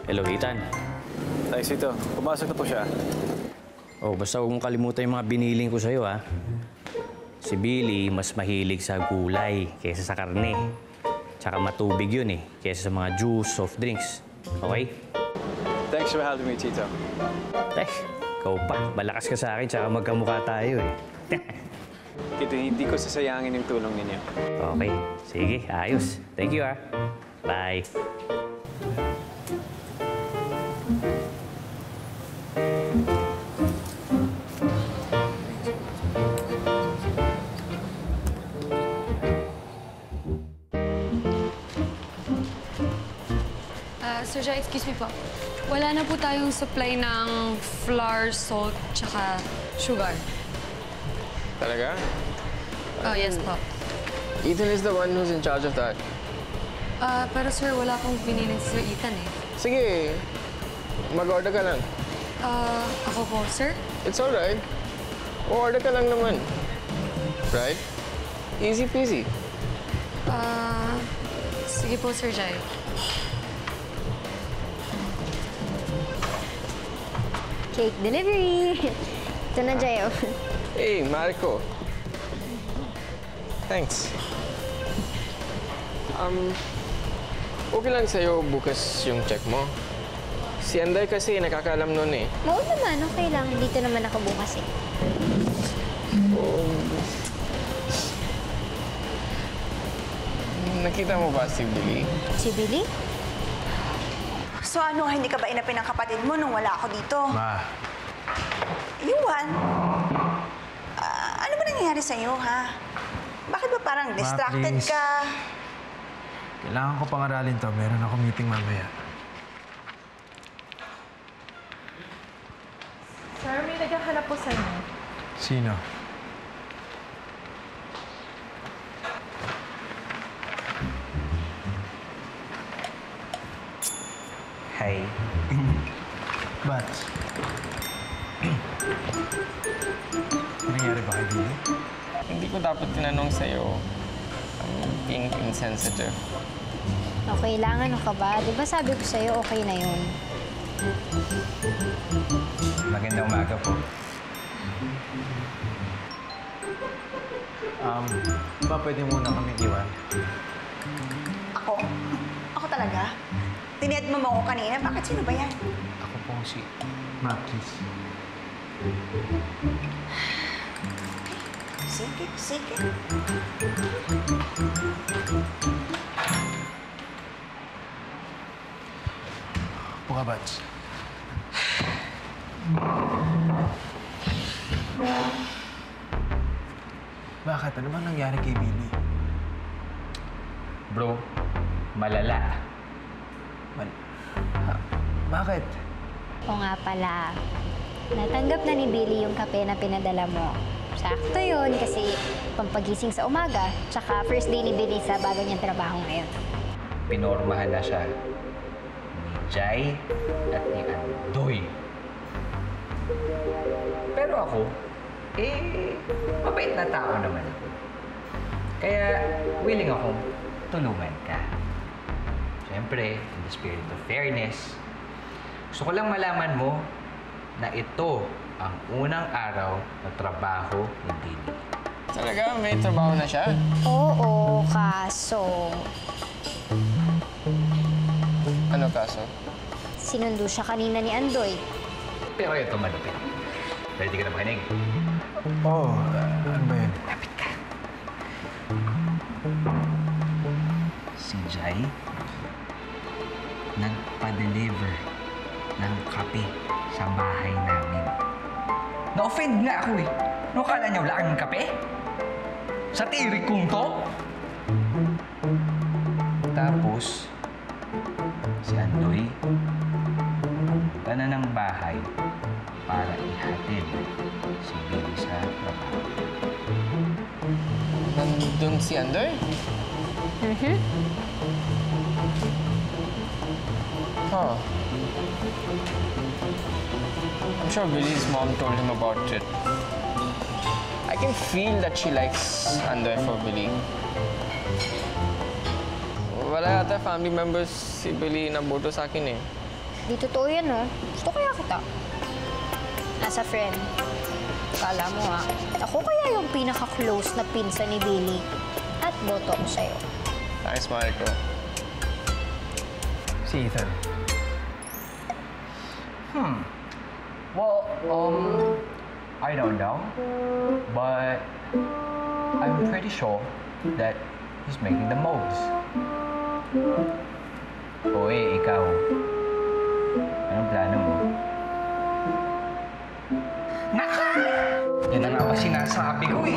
Hello, Ethan. Thanks ito. Pumasok na po siya. Oh, basta huwag mong kalimutan yung mga biniling ko sa'yo, ha? Si Billy, mas mahilig sa gulay kaysa sa karne. Tsaka matubig yun, eh, kaysa sa mga juice, soft drinks. Okay? Thanks for having me, Tito. Eh, ikaw pa. Malakas ka sa akin, tsaka magkamukha tayo, eh. Tito, hindi ko sasayangin yung tulong ninyo. Okay. Sige, ayos. Thank you, ha? Bye. Sir Jai, excuse me po. Wala na po tayong supply ng flour, salt, tsaka sugar. Talaga? Oh, yes po. Ethan is the one who's in charge of that. Pero sir, wala akong binilin si Sir Ethan eh. Sige, mag-order ka lang. Ako po, sir? It's alright. O-order ka lang naman. Right? Easy peasy. Sige po, Sir Jai. Cake delivery! Ito na, Jayo. Hey, Marco. Thanks. Okay lang sa'yo bukas yung check mo. Si Anday kasi nakakaalam nun eh. Oo naman, okay lang. Dito naman ako bukas eh. Nakita mo ba si Billy? Si Billy? So ano, hindi ka ba inapin ng kapatid mo nung wala ako dito? Ma. Yuan, ano ba nangyayari sa'yo, ha? Bakit ba parang distracted please. ka? Kailangan ko pang-aralin to. Meron ako meeting mamaya. Sir, may naghahanap po sa inyo. Sino? Hi. Ba't? Nangyari ba kay Billy? Hindi ko dapat tinanong sa'yo. I'm being insensitive. Okay lang, ano ka ba? Di ba sabi ko sa'yo, okay na yun? Magandang umaga po. Ba pwede muna kami iwan? Ako? Ako talaga? Tined mo ako kanina? Bakit sino ba yan? Ako pong si... Ma, please. Sige, sige. Upo ka, Bats. Bakit? Ano bang nangyari kay Billy? Bro, malala. Bakit? O nga pala, natanggap na ni Billy yung kape na pinadala mo. Sakto yun kasi pampagising sa umaga, tsaka first day ni Billy sa bago niyang trabaho ngayon. Pinormahan na siya ni Jai at ni Andoy. Pero ako, mabait na tao naman ako. Kaya willing akong tulungan ka. Siyempre, in the spirit of fairness, gusto ko lang malaman mo na ito ang unang araw na trabaho ni Billy. Talaga? May trabaho na siya? Oo, kaso... Ano kaso? Sinundo siya kanina ni Andoy. Pero ito malupit. Ready ka na makinig? Oo, ano ba yun? Lapit ka. Si Jai nagpa-deliver ng kape sa bahay namin. Na-offend nga ako eh. No, kala niya wala kang kape? Sa tirik kong to? Tapos, si Andoy, punta na ng bahay para ihatid si Billy sa trabaho. Nandun si Andoy? Huh. I'm sure Billy's mom told him about it. I can feel that she likes Andoy for Billy. Wala yata family members si Billy na boto sa akin eh. Di totoo yan, no? Gusto kaya kita. As a friend. Kala mo, ha? Ako kaya yung pinaka-close na pinsan ni Billy. At boto ako sa'yo. Thanks, Marco. Si Ethan. Well, I don't know. But I'm pretty sure that he's making the moves. O ikaw. Anong plano mo? Naka! Yan na nga ba sinasabi ko eh.